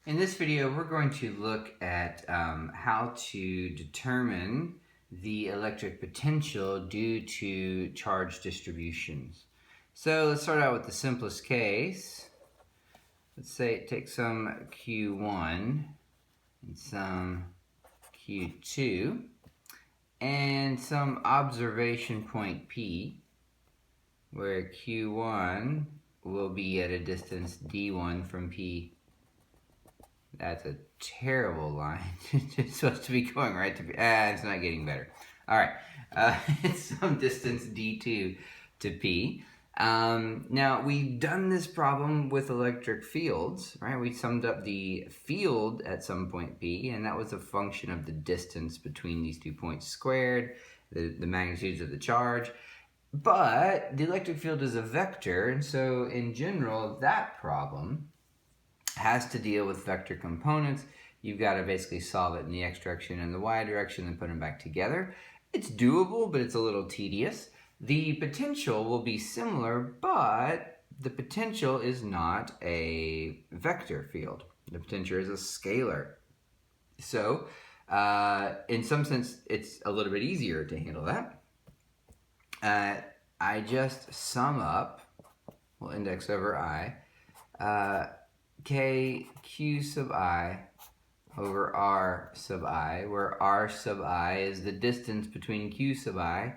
In this video, we're going to look at how to determine the electric potential due to charge distributions. So let's start out with the simplest case. Let's say it takes some Q1 and some Q2 and some observation point P, where Q1 will be at a distance D1 from P. That's a terrible line. It's supposed to be going right to P. It's not getting better. All right, it's some distance D2 to P. Now, we've done this problem with electric fields, right? We summed up the field at some point P, and that was a function of the distance between these 2 points squared, the magnitudes of the charge. But the electric field is a vector, and so in general, that problem has to deal with vector components. You've got to basically solve it in the x direction and the y direction and put them back together. It's doable, but it's a little tedious. The potential will be similar, but the potential is not a vector field. The potential is a scalar. So, in some sense, it's a little bit easier to handle that. I just sum up, we'll index over I, k q sub I over r sub I, where r sub I is the distance between q sub I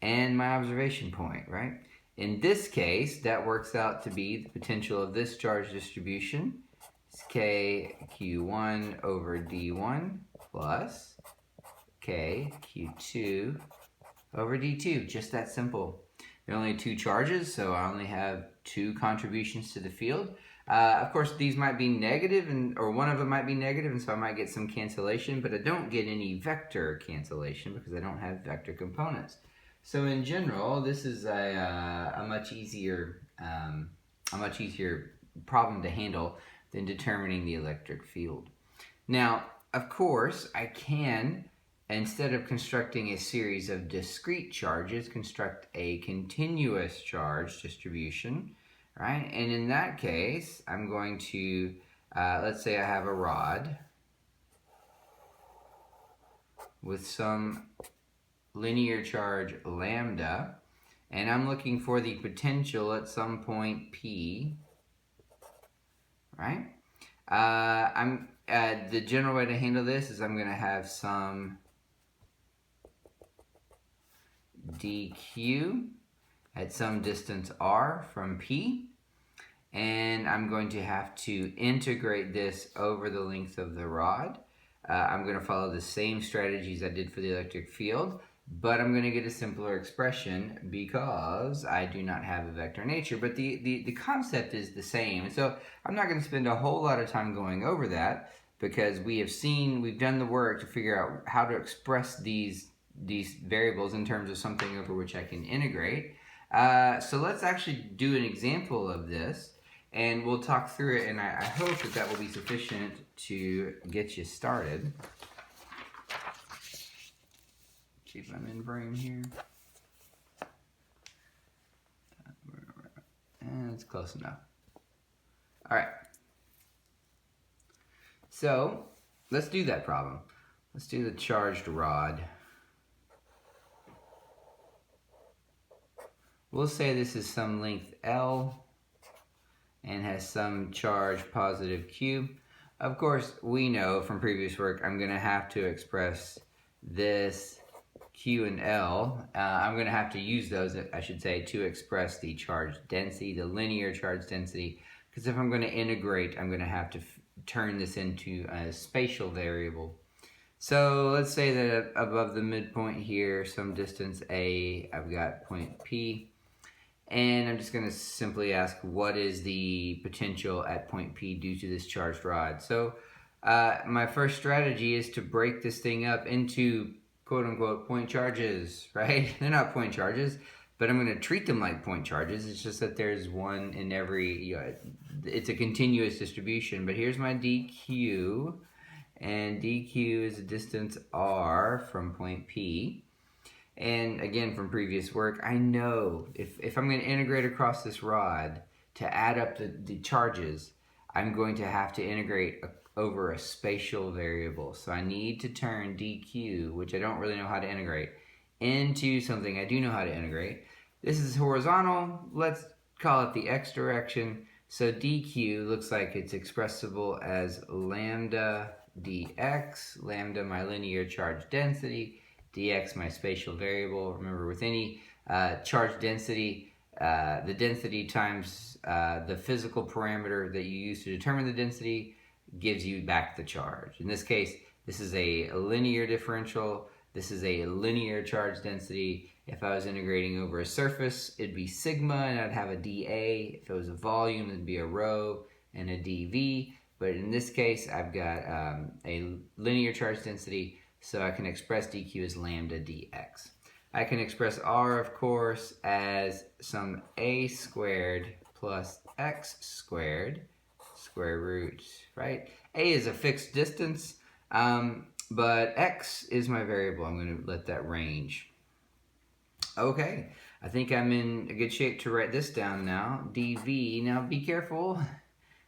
and my observation point, right? In this case, that works out to be the potential of this charge distribution. It's k q1 over d1 plus k q2 over d2. Just that simple. There are only two charges, so I only have two contributions to the field. Of course, these might be negative, or one of them might be negative, and so I might get some cancellation, but I don't get any vector cancellation because I don't have vector components. So in general, this is a much easier problem to handle than determining the electric field. Now, of course, I can, instead of constructing a series of discrete charges, construct a continuous charge distribution, right? And in that case, I'm going to, let's say I have a rod with some linear charge lambda, and I'm looking for the potential at some point P, right? The general way to handle this is I'm going to have some dq at some distance r from P, and I'm going to have to integrate this over the length of the rod. I'm going to follow the same strategies I did for the electric field, but I'm going to get a simpler expression because I do not have a vector nature, but the concept is the same. And so I'm not going to spend a whole lot of time going over that because we've done the work to figure out how to express these variables in terms of something over which I can integrate. So let's actually do an example of this, and we'll talk through it, and I hope that will be sufficient to get you started. See if I'm in frame here. And it's close enough. All right. So let's do that problem. Let's do the charged rod. We'll say this is some length L and has some charge positive Q. Of course, we know from previous work I'm going to have to express this Q and L. I'm going to have to use those, I should say, to express the charge density, the linear charge density, because if I'm going to integrate, I'm going to have to turn this into a spatial variable. So let's say that above the midpoint here, some distance A, I've got point P. And I'm just going to simply ask, what is the potential at point P due to this charged rod? So my first strategy is to break this thing up into quote-unquote point charges, right? They're not point charges, but I'm going to treat them like point charges. It's just that there's one in every, it's a continuous distribution. But here's my dq, and dq is a distance r from point P. And again, from previous work, I know if I'm going to integrate across this rod to add up the charges, I'm going to have to integrate over a spatial variable. So I need to turn dq, which I don't really know how to integrate, into something I do know how to integrate. This is horizontal. Let's call it the x direction. So dq looks like it's expressible as lambda dx, lambda my linear charge density, dx my spatial variable. Remember, with any charge density, the density times the physical parameter that you use to determine the density gives you back the charge. In this case, this is a linear differential. This is a linear charge density. If I was integrating over a surface, it'd be sigma, and I'd have a dA. If it was a volume, it'd be a rho and a dV. But in this case, I've got a linear charge density, so I can express dq as lambda dx. I can express r, of course, as some a squared plus x squared square root, right? A is a fixed distance, but x is my variable. I'm going to let that range. Okay, I think I'm in a good shape to write this down now. dV, now be careful,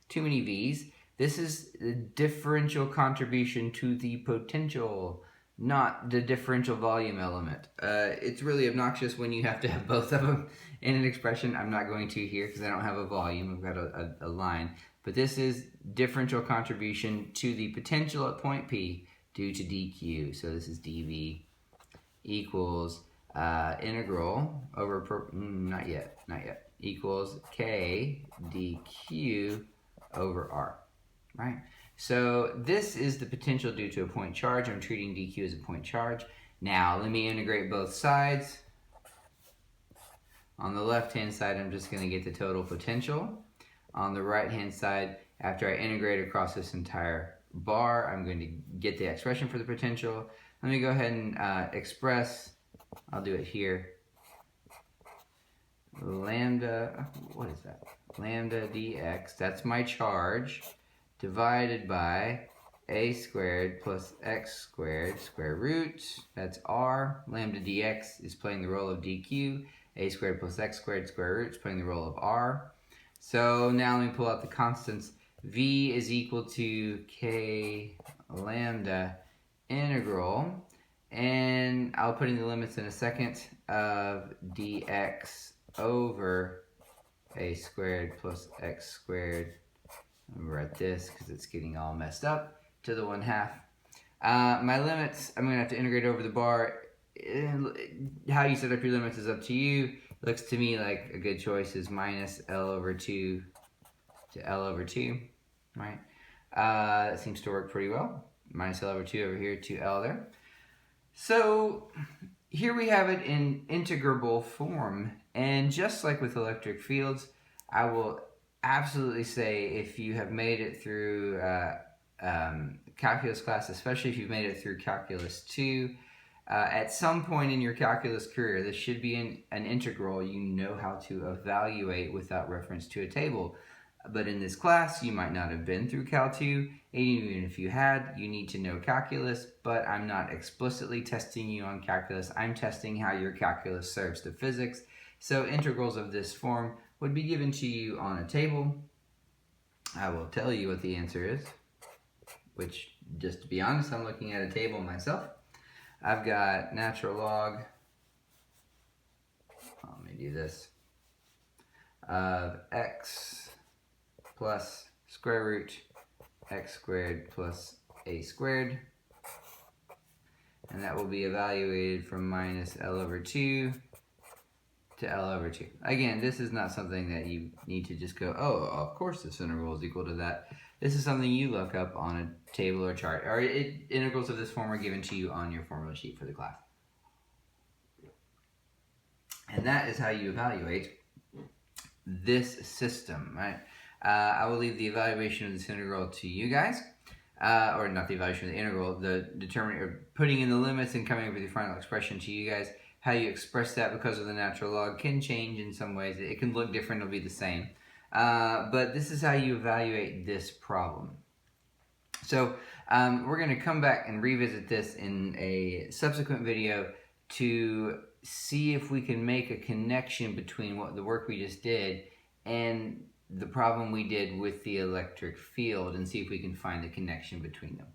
too many v's. This is the differential contribution to the potential, not the differential volume element. It's really obnoxious when you have to have both of them in an expression. I'm not going to here because I don't have a volume. I've got a line. But this is differential contribution to the potential at point P due to dq. So this is dV equals integral over, not yet, equals k dq over r, right? So this is the potential due to a point charge. I'm treating dq as a point charge. Now let me integrate both sides. On the left-hand side, I'm just going to get the total potential. On the right-hand side, after I integrate across this entire bar, I'm going to get the expression for the potential. Let me go ahead and express, I'll do it here, lambda, what is that? Lambda dx, that's my charge, divided by a squared plus x squared square root, that's r. Lambda dx is playing the role of dq. A squared plus x squared square root is playing the role of r. So now let me pull out the constants. V is equal to k lambda integral, and I'll put in the limits in a second, of dx over a squared plus x squared. I'm gonna write this because it's getting all messed up, to the 1/2. My limits, I'm going to have to integrate over the bar. How you set up your limits is up to you. It looks to me like a good choice is minus L over 2 to L over 2, right? That seems to work pretty well. Minus L over 2 over here to L there. So here we have it in integrable form. And just like with electric fields, I will absolutely say if you have made it through calculus class, especially if you've made it through calculus 2, at some point in your calculus career, this should be an integral you know how to evaluate without reference to a table. But in this class, you might not have been through Cal 2, and even if you had, you need to know calculus, but I'm not explicitly testing you on calculus. I'm testing how your calculus serves to physics. So integrals of this form would be given to you on a table. I will tell you what the answer is, which, just to be honest, I'm looking at a table myself. I've got natural log, let me do this, of x plus square root x squared plus a squared, and that will be evaluated from minus L over 2 to L over 2. Again, this is not something that you need to just go, oh, of course this integral is equal to that. This is something you look up on a table or chart, or integrals of this form are given to you on your formula sheet for the class. And that is how you evaluate this system, right? I will leave the evaluation of this integral to you guys, or not the evaluation of the integral, the determining or putting in the limits and coming up with your final expression to you guys. How you express that because of the natural log can change in some ways. It can look different, it'll be the same. But this is how you evaluate this problem. So we're going to come back and revisit this in a subsequent video to see if we can make a connection between the work we just did and the problem we did with the electric field and see if we can find the connection between them.